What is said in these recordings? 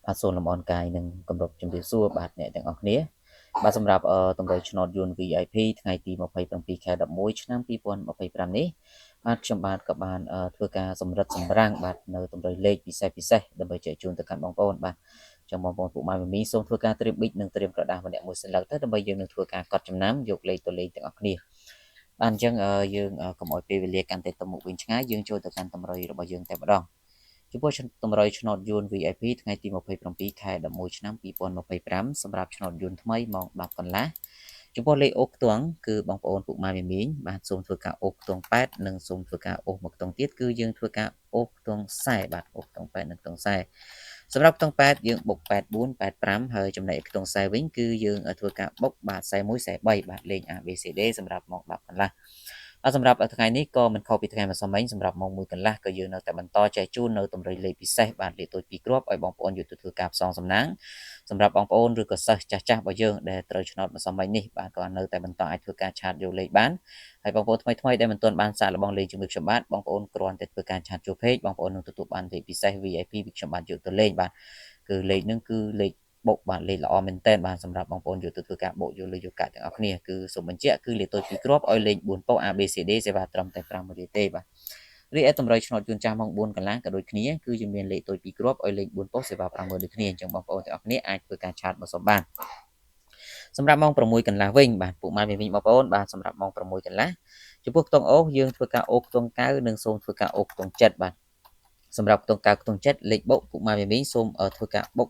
បាទសូមលំអរកាយនឹងគម្រប់ជំរាបសួរបាទអ្នកទាំងអស់គ្នាបាទសម្រាប់តម្រូវឆ្នោតយួន VIP ថ្ងៃទី27ខែ11ឆ្នាំ2025នេះបាទខ្ញុំបាទក៏បានធ្វើការសម្រិតសម្រាំងបាទនៅតម្រូវលេខពិសេសដើម្បីចែកជូនទៅកាន់បងប្អូនបាទចឹងបងប្អូនពុកម៉ែមីសូមធ្វើការត្រៀមប៊ិចនិងត្រៀមក្រដាសម្នាក់មួយសន្លឹកទៅដើម្បីយើងនឹងធ្វើការកត់ចំណាំយកលេខទៅលេខទាំងអស់គ្នាបាទអញ្ចឹងយើងកុំឲ្យពេលវេលាកាន់តែទៅមុខវិញឆ្ងាយយើងចូលទៅកាន់តម្រូវរបស់យើងតែម្ដងចំពោះតម្រូវឆ្នោតយួន VIP ថ្ងៃទី27ខែ11ឆ្នាំ2025សម្រាប់ឆ្នោតយួនថ្មីម៉ោង10កន្លះចំពោះលេខអូសខ្ទង់គឺបងប្អូនពុកម៉ែមីងបាទសូមធ្វើការអូសខ្ទង់8និងសូមធ្វើការអូសមកខ្ទង់ទៀតគឺយើងធ្វើការអូសខ្ទង់ខ្សែបាទអូសខ្ទង់8និងខ្ទង់ខ្សែសម្រាប់ខ្ទង់8យើងបុក84 85ហើយចំណែកខ្ទង់ខ្សែវិញគឺយើងធ្វើការបុកបាទខ្សែ1ខ្សែ3បាទលេខ ABCD សម្រាប់ម៉ោង10កន្លះសម្រាប់ថ្ងៃនេះក៏មិនខុសពីថ្ងៃម្សិលមិញសម្រាប់ម៉ោង1កន្លះក៏យើងនៅតែបន្តចែកជូននៅតម្រុយលេខពិសេសបាទលេខតូច2គ្រាប់ឲ្យបងប្អូនយកទៅធ្វើការផ្សងសំណាងសម្រាប់បងប្អូនឬក៏សិស្សចាស់របស់យើងដែលត្រូវឆ្នោតម្សិលមិញនេះបាទក៏នៅតែបន្តអាចធ្វើការឆាតយកលេខបានហើយបងប្អូនថ្មីដែលមិនទាន់បានសាកល្បងលេខជាមួយខ្ញុំបាទបងប្អូនគ្រាន់តែធ្វើការឆាតចូល page បងប្អូននឹងទទួលបានលេខពិសេស VIP ពីខ្ញុំបាទយកទៅលេងបាទគឺលេខហ្នឹងគឺលេខបុកបាទលេខល្អមែនតើបាទសម្រាប់បងប្អូនយកទៅធ្វើការបូកយកលេខយកកាក់ទាំងអស់គ្នាគឺសូមបញ្ជាក់គឺលេខតូច2គ្រាប់ឲ្យលេខ4ប៉ុ ABCD សេវាត្រឹមតែ5នាទីទេបាទរីឯតម្រូវឆ្នោតយួនចាស់ម៉ោង4កន្លះក៏ដូចគ្នាគឺយើងមានលេខតូច2គ្រាប់ឲ្យលេខ4ប៉ុសេវា50000ដូចគ្នាអញ្ចឹងបងប្អូនទាំងអស់គ្នាអាចធ្វើការឆាតមកសុំបានសម្រាប់ម៉ោង6កន្លះវិញបាទពុកម៉ែវិញបងប្អូនបាទសម្រាប់ម៉ោង6កន្លះចំពោះខ្ទង់អូសយើងធ្វើការអូសខ្ទង់កៅនិងសូមធ្វើការអូសខ្ទង់ចិត្តបាទសម្រាប់ខ្ទង់កៅខ្ទង់ចិត្តលេខបុកពុកម៉ែវិញសូមធ្វើការបុក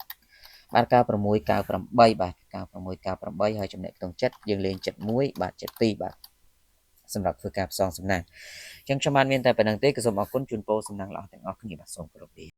បាទ96 98បាទ96 98ហើយចំណែកក្នុងចិត្តយើងលេង71បាទ72បាទសម្រាប់ធ្វើការផ្សងសំណាងអញ្ចឹងខ្ញុំបានមានតែប៉ុណ្្នឹងទេក៏សូមអរគុណជូនពរសំណាងល្អទាំងអស់គ្នាបាទសូមគោរពលា